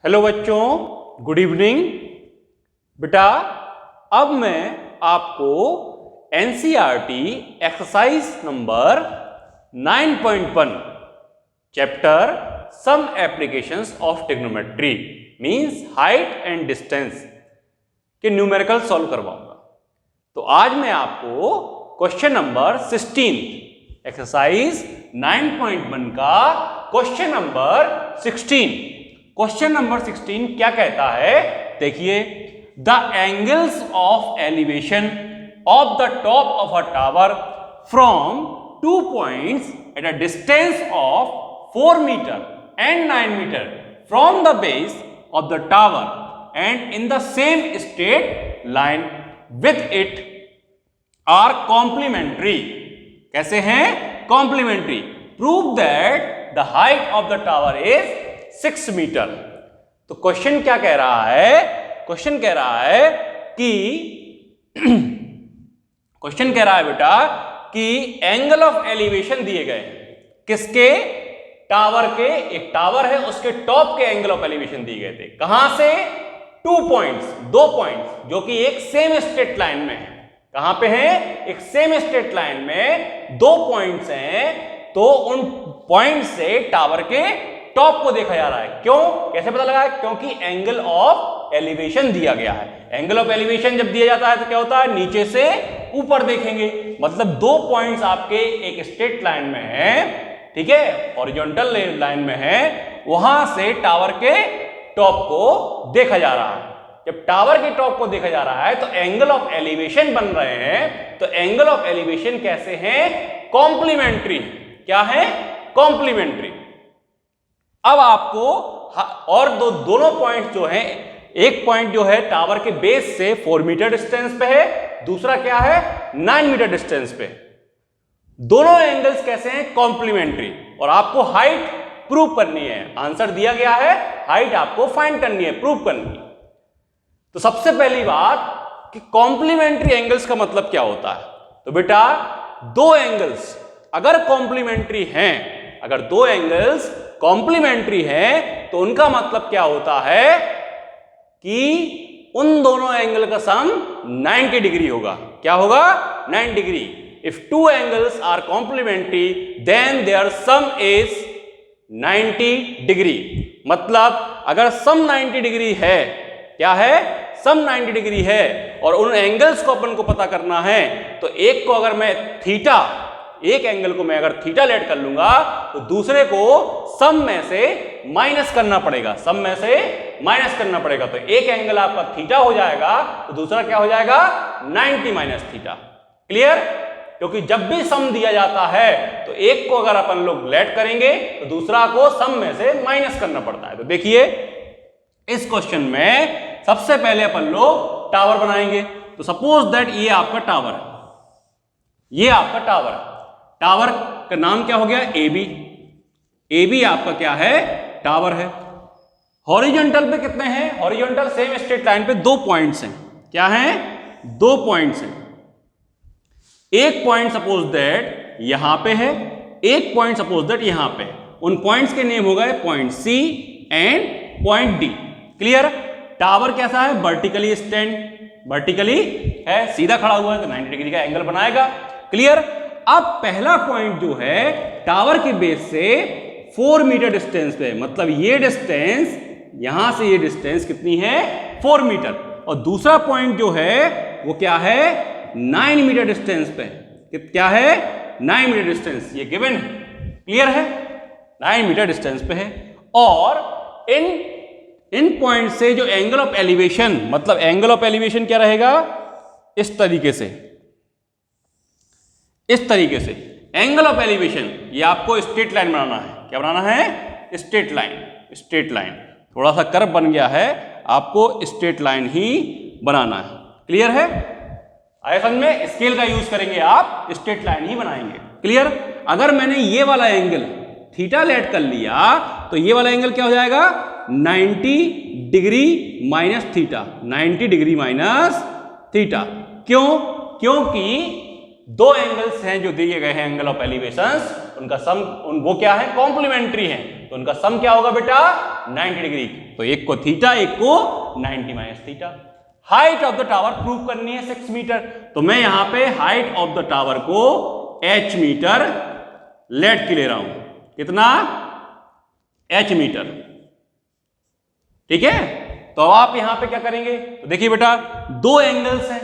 Hello बच्चों, good evening. बेटा अब मैं आपको NCERT exercise number 9.1 chapter some applications of trigonometry means height and distance के न्यूमेरिकल सॉल्व करवाऊंगा। तो आज मैं आपको क्वेश्चन नंबर 16 एक्सरसाइज 9.1 का क्वेश्चन नंबर 16 क्या कहता है, देखिए। The angles of elevation of the top of a tower from 2 points at a distance of 4 metre and 9 metre from the base of the tower and in the same straight line with it are complementary. कैसे हैं? Complementary. Prove that the height of the tower is 6 metre. तो question क्या कह रहा है? Question कह रहा है बेटा कि एंगल ऑफ एलिवेशन दिए गए। किसके? टावर के। एक टावर है, उसके टॉप के एंगल ऑफ एलिवेशन दिए गए थे। कहां से? 2 पॉइंट्स, 2 पॉइंट्स जो कि एक सेम स्ट्रेट लाइन में है। कहां पे है? एक सेम स्ट्रेट लाइन में 2 पॉइंट्स हैं। तो उन पॉइंट से टावर के टॉप को देखा जा रहा है। क्यों? कैसे पता लगा? क्योंकि एंगल ऑफ एलिवेशन दिया गया है। एंगल ऑफ एलिवेशन जब दिया जाता है तो क्या होता है? नीचे से ऊपर देखेंगे। मतलब 2 पॉइंट्स आपके एक स्ट्रेट लाइन में है, ठीक है, हॉरिजॉन्टल लाइन में है, वहां से टावर के टॉप को देखा जा रहा है। जब टावर के टॉप को देखा जा रहा है तो एंगल ऑफ एलिवेशन बन रहे हैं। तो एंगल ऑफ एलिवेशन कैसे हैं? कॉम्प्लीमेंट्री। क्या है? कॉम्प्लीमेंट्री। अब आपको और दोनों पॉइंट जो हैं, एक पॉइंट जो है टावर के बेस से 4 मीटर डिस्टेंस पे है, दूसरा क्या है? 9 मीटर डिस्टेंस पे। दोनों एंगल्स कैसे हैं? कॉम्प्लीमेंट्री। और आपको हाइट प्रूव करनी है। आंसर दिया गया है, हाइट आपको फाइंड करनी है, प्रूव करनी है। तो सबसे पहली बात कि कॉम्प्लीमेंट्री एंगल्स का मतलब क्या होता है? तो बेटा 2 एंगल्स अगर कॉम्प्लीमेंट्री हैं, अगर 2 एंगल्स कॉम्प्लीमेंट्री हैं, तो उनका मतलब क्या होता है कि उन दोनों एंगल का सम 90 डिग्री होगा। क्या होगा? 90 degree. If 2 angles are complementary then their sum is 90 degree. मतलब अगर सम 90 डिग्री है, क्या है? सम 90 डिग्री है और उन एंगल्स को अपन को पता करना है। तो एक को अगर मैं थीटा, एक एंगल को मैं अगर थीटा लेट कर लूंगा तो दूसरे को सम में से माइनस करना पड़ेगा। सम में से माइनस करना पड़ेगा। तो एक एंगल आपका थीटा हो जाएगा तो दूसरा क्या हो जाएगा? 90 माइनस थीटा। क्लियर? क्योंकि जब भी सम दिया जाता है तो एक को अगर अपन लोग लेट करेंगे तो दूसरा को सम में से माइनस करना पड़ता है। तो देखिए इस क्वेश्चन में सबसे पहले अपन लोग टावर बनाएंगे। तो सपोज दैट ये आपका टावर है, ये आपका टावर है। टावर का नाम क्या हो गया? AB। AB आपका क्या है? टावर है। हॉरिजॉन्टल पे कितने हैं? हॉरिजॉन्टल सेम स्ट्रेट लाइन पे 2 पॉइंट्स हैं। क्या हैं? 2 पॉइंट्स हैं। एक पॉइंट सपोज दैट यहां पे है, एक पॉइंट सपोज दैट यहां पे है। उन पॉइंट्स के नेम हो गए point C and point D। Clear? Tower कैसा है? वर्टिकली स्टैंड, वर्टिकली है, सीधा खड़ा हुआ है तो 90 डिग्री का एंगल बनाएगा। क्लियर? अब पहला पॉइंट जो है टावर के बेस से 4 मीटर डिस्टेंस पे, मतलब ये डिस्टेंस यहां से ये डिस्टेंस कितनी है? 4 मीटर। और दूसरा पॉइंट जो है वो क्या है? 9 मीटर डिस्टेंस पे। क्या है? 9 मीटर डिस्टेंस, ये गिवन है। क्लियर है? 9 मीटर डिस्टेंस पे है। और इन पॉइंट से जो एंगल ऑफ एलिवेशन, मतलब एंगल ऑफ एलिवेशन क्या रहेगा? इस तरीके से, इस तरीके से एंगल ऑफ एलिवेशन। ये आपको स्ट्रेट लाइन बनाना है। क्या बनाना है? Straight line. स्ट्रेट लाइन थोड़ा सा कर्व बन गया है, आपको स्ट्रेट लाइन ही बनाना है। क्लियर है? आया समझ में? स्केल का यूज करेंगे आप, स्ट्रेट लाइन ही बनाएंगे। क्लियर? अगर मैंने ये वाला एंगल थीटा लेट कर लिया तो ये वाला एंगल क्या हो जाएगा? 90 degree minus theta. 90 degree minus theta. क्यों? क्योंकि 2 एंगल्स हैं जो दिए गए हैं एंगल ऑफ एलिवेशंस, उनका सम वो क्या है, कॉम्प्लीमेंट्री है, तो उनका सम क्या होगा बेटा 90 डिग्री। तो एक को थीटा, एक को 90 minus theta. Height of the tower prove करनी है 6 मीटर, तो मैं यहां पे हाइट ऑफ द टावर को h मीटर लेट की ले रहा हूं। कितना, h मीटर, ठीक है। तो आप यहां पे क्या करेंगे, तो देखिए बेटा दो एंगल्स हैं,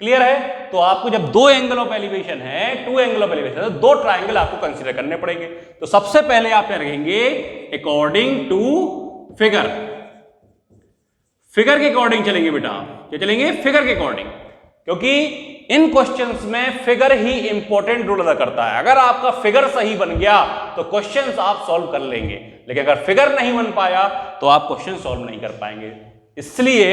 क्लियर है। तो आपको जब दो एंगल ऑफ एलिवेशन है, टू एंगल ऑफ एलिवेशन है, तो दो ट्राइंगल आपको कंसीडर करने पड़ेंगे। तो सबसे पहले आप क्या रखेंगे, अकॉर्डिंग टू फिगर, फिगर के अकॉर्डिंग चलेंगे बेटा। क्या चलेंगे, फिगर के अकॉर्डिंग, क्योंकि इन क्वेश्चंस में फिगर ही इंपॉर्टेंट रोल अदा करता है। अगर आपका फिगर सही बन गया तो क्वेश्चंस आप सॉल्व कर लेंगे, लेकिन अगर फिगर नहीं बन पाया तो आप क्वेश्चन सॉल्व नहीं कर पाएंगे। इसलिए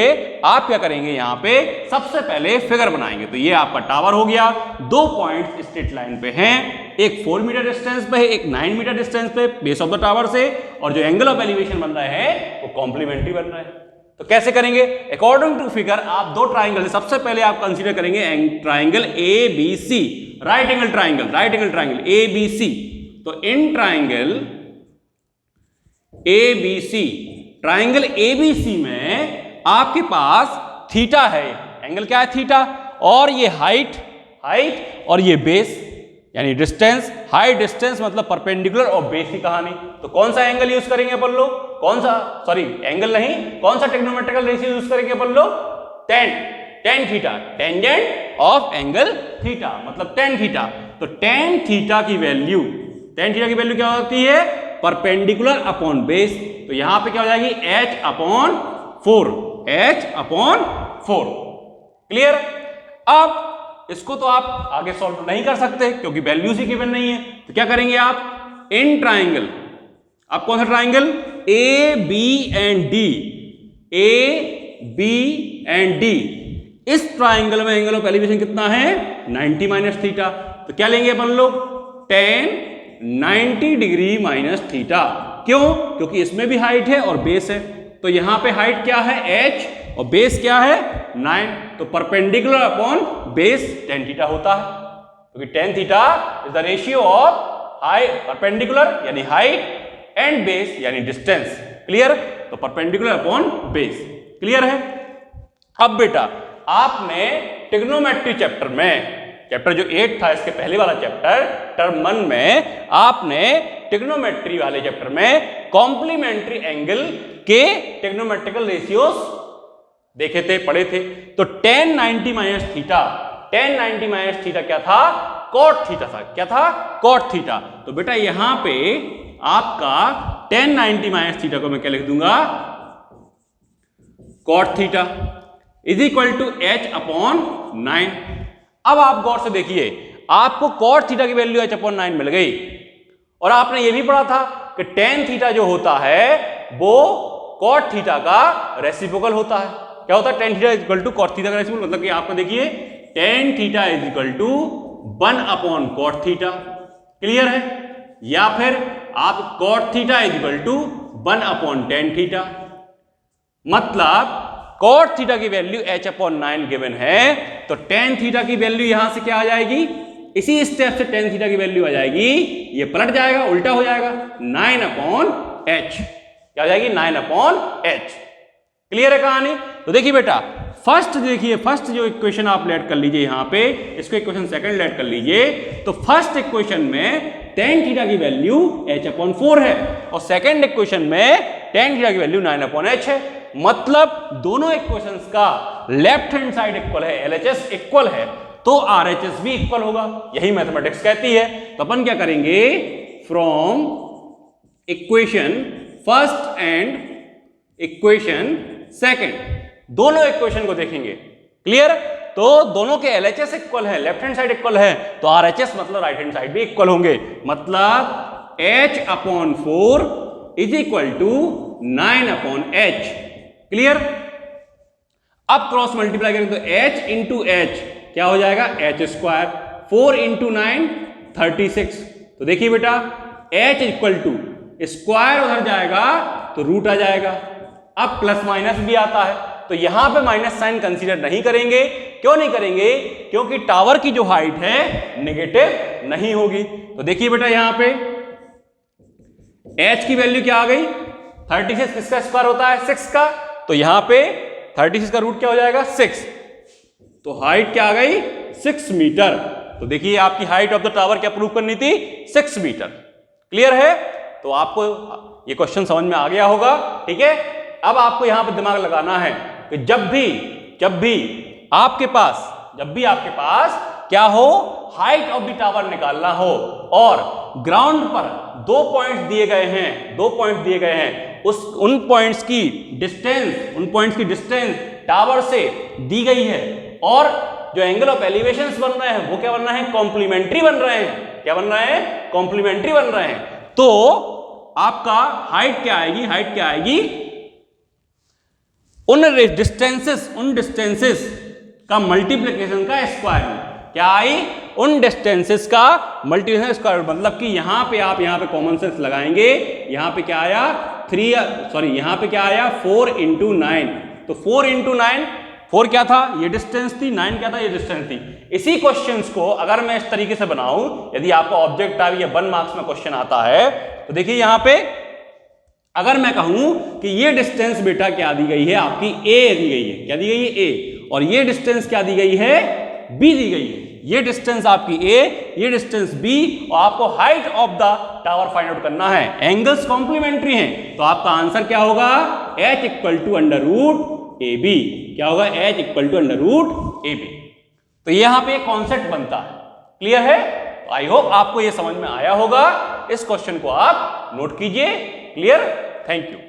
आप क्या करेंगे, यहां पे सबसे पहले फिगर बनाएंगे। तो ये आपका टावर हो गया, दो पॉइंट्स स्ट्रेट लाइन पे हैं, एक 4 मीटर डिस्टेंस पे है, एक 9 मीटर डिस्टेंस पे बेस ऑफ द टावर से, और जो एंगल ऑफ एलिवेशन बन रहा है वो कॉम्प्लीमेंट्री बन रहा है। तो कैसे करेंगे, अकॉर्डिंग टू फिगर आप दो ट्राइंगल, सबसे पहले आप कंसीडर करेंगे triangle ABC, right angle triangle, right angle triangle ABC। तो in triangle ABC, triangle ABC में आपके पास थीटा है, एंगल क्या है थीटा, और ये हाइट और ये बेस यानी डिस्टेंस। हाइट डिस्टेंस मतलब परपेंडिकुलर और बेस की कहानी। तो कौन सा एंगल यूज करेंगे अपन लोग, कौन सा, सॉरी एंगल नहीं, कौन सा ट्रिग्नोमेट्रिकल रेशियो यूज करेंगे अपन लोग, tan theta, tangent of angle theta मतलब tan थीटा। तो tan थीटा की वैल्यू क्या होती है, परपेंडिकुलर अपॉन बेस। तो यहां पे क्या हो जाएगी, h/4, h/4, क्लियर। अब इसको तो आप आगे सॉल्व नहीं कर सकते क्योंकि वैल्यूज ही गिवन नहीं है। तो क्या करेंगे आप, इन ट्राइंगल, आप कौन सा ट्राइंगल, AB एंड D, इस ट्राइंगल में एंगल ऑफ एलिवेशन कितना है, 90 माइनस थीटा। तो क्या लेंगे अपन लोग, tan 90 डिग्री माइनस थीटा। क्यों, क्योंकि इसमें भी हाइट है और बेस है। तो यहां पे हाइट क्या है, h, और बेस क्या है 9। तो perpendicular upon base tan theta होता है, क्योंकि tan theta is the ratio of height, perpendicular यानी हाइट एंड बेस यानी डिस्टेंस, क्लियर। तो परपेंडिकुलर अपॉन बेस, क्लियर है। अब बेटा आपने ट्रिग्नोमेट्री चैप्टर में, चैप्टर जो 8 था इसके पहले वाला चैप्टर टर्म 1 में, आपने ट्रिग्नोमेट्री वाले चैप्टर में कॉम्प्लीमेंट्री एंगल के ट्रिग्नोमेट्रिकल रेशियोज देखे थे, पढ़े थे। तो tan 90 minus theta, tan 90 minus theta क्या था, cot थीटा था। क्या था, cot थीटा। तो बेटा यहां पे आपका tan 90 माइनस थीटा को मैं क्या लिख दूंगा, cot theta is equal to h/9। अब आप गौर से देखिए, आपको cot थीटा की वैल्यू h/9 मिल गई, और आपने ये भी पढ़ा था कि tan थीटा जो होता है वो cot थीटा का रेसिप्रोकल होता है। क्या होता है, tan theta is equal to cot theta का रेसिप्रोकल, मतलब कि आपको देखिए tan theta is equal to 1/cot theta, clear है। या फिर आप cot theta is equal to 1/tan theta, मतलब cot थीटा की वैल्यू h/9 गिवन है, तो tan थीटा की वैल्यू यहां से क्या आ जाएगी, इसी स्टेप से tan थीटा की वैल्यू आ जाएगी, ये पलट जाएगा, उल्टा हो जाएगा, 9/h, क्या हो जाएगी 9/h, क्लियर है कहानी। तो देखिए बेटा फर्स्ट जो इक्वेशन आप लेट कर लीजिए, यहां पे इसको इक्वेशन सेकंड लेट कर लीजिए। तो फर्स्ट इक्वेशन में tan थीटा की वैल्यू h/4 है, और सेकंड इक्वेशन में tan थीटा की वैल्यू 9/h है। मतलब दोनों इक्वेशंस का लेफ्ट हैंड साइड इक्वल है, LHS इक्वल है, तो RHS भी इक्वल होगा, यही मैथमेटिक्स कहती है। तो अपन क्या करेंगे, from equation first and equation second, दोनों इक्वेशन को देखेंगे, क्लियर। तो दोनों के LHS इक्वल है, लेफ्ट हैंड साइड इक्वल है, तो RHS मतलब राइट हैंड साइड भी इक्वल होंगे, मतलब h/4 is equal to 9/h, clear. अब क्रॉस मल्टीप्लाई करें तो h इंटू h क्या हो जाएगा, h², 4 इंटू 9 36। तो देखिए बेटा h इक्वल टू स्क्वायर उधर जाएगा तो रूट आ जाएगा। अब प्लस माइनस भी आता है, तो यहां पे माइनस साइन कंसीडर नहीं करेंगे, क्यों नहीं करेंगे? क्योंकि टावर की जो हाइट है नेगेटिव नहीं होगी। तो देखिए बेटा यहां पे h की वैल्यू क्या आ गई? 36 किसका स्क्वायर होता है? 6 का। तो यहां पे 36 का रूट क्या हो जाएगा? 6। तो हाइट क्या आ गई? 6 मीटर। तो देखिए आपकी हाइट ऑफ द टावर क्या प्रूव करनी थी? 6 मीटर। क्लियर है? तो आपको ये क्वेश्चन समझ में आ गया होगा। ठीक है, अब आपको यहां पर दिमाग लगाना है कि जब भी आपके पास क्या हो, हाइट ऑफ द टावर निकालना हो और ग्राउंड पर 2 पॉइंट्स दिए गए हैं, उन पॉइंट्स की डिस्टेंस टावर से दी गई है और जो एंगल ऑफ एलिवेशंस बन रहे हैं वो क्या बन रहे हैं? कॉम्प्लीमेंट्री बन रहे हैं। क्या बन रहे हैं? कॉम्प्लीमेंट्री बन रहे हैं। तो आपका हाइट क्या आएगी? उन डिस्टेंसेस का मल्टीप्लिकेशन का स्क्वायर रूट। क्या आई? उन डिस्टेंसेस का मल्टीप्लिकेशन स्क्वायर रूट। मतलब कि यहां पे कॉमन सेंस लगाएंगे। यहां पे क्या आया? 4 into 9। तो 4 into 9, 4 क्या था? ये डिस्टेंस थी। 9 क्या था? ये डिस्टेंस थी। इसी क्वेश्चंस को अगर मैं इस तरीके से बनाऊं, यदि आपको ऑब्जेक्ट टाइप या 1 मार्क्स में क्वेश्चन आता है, तो देखिए यहां पे अगर मैं कहूं कि ये डिस्टेंस बेटा क्या दी गई है? आपकी ए दी गई है। क्या दी गई है? ए। और ये डिस्टेंस क्या दी गई है? बी दी गई है। ये डिस्टेंस आपकी ए, ये डिस्टेंस बी, और आपको height of the tower find out करना है। एंगल्स कॉम्प्लीमेंट्री हैं, तो आपका आंसर क्या होगा? h = AB। क्या होगा? h = AB। तो यहां पे कॉन्सेप्ट बनता है। क्लियर है? तो आई होप आपको ये समझ में आया होगा। इस क्वेश्चन को आप नोट कीजिए। क्लियर? Thank you.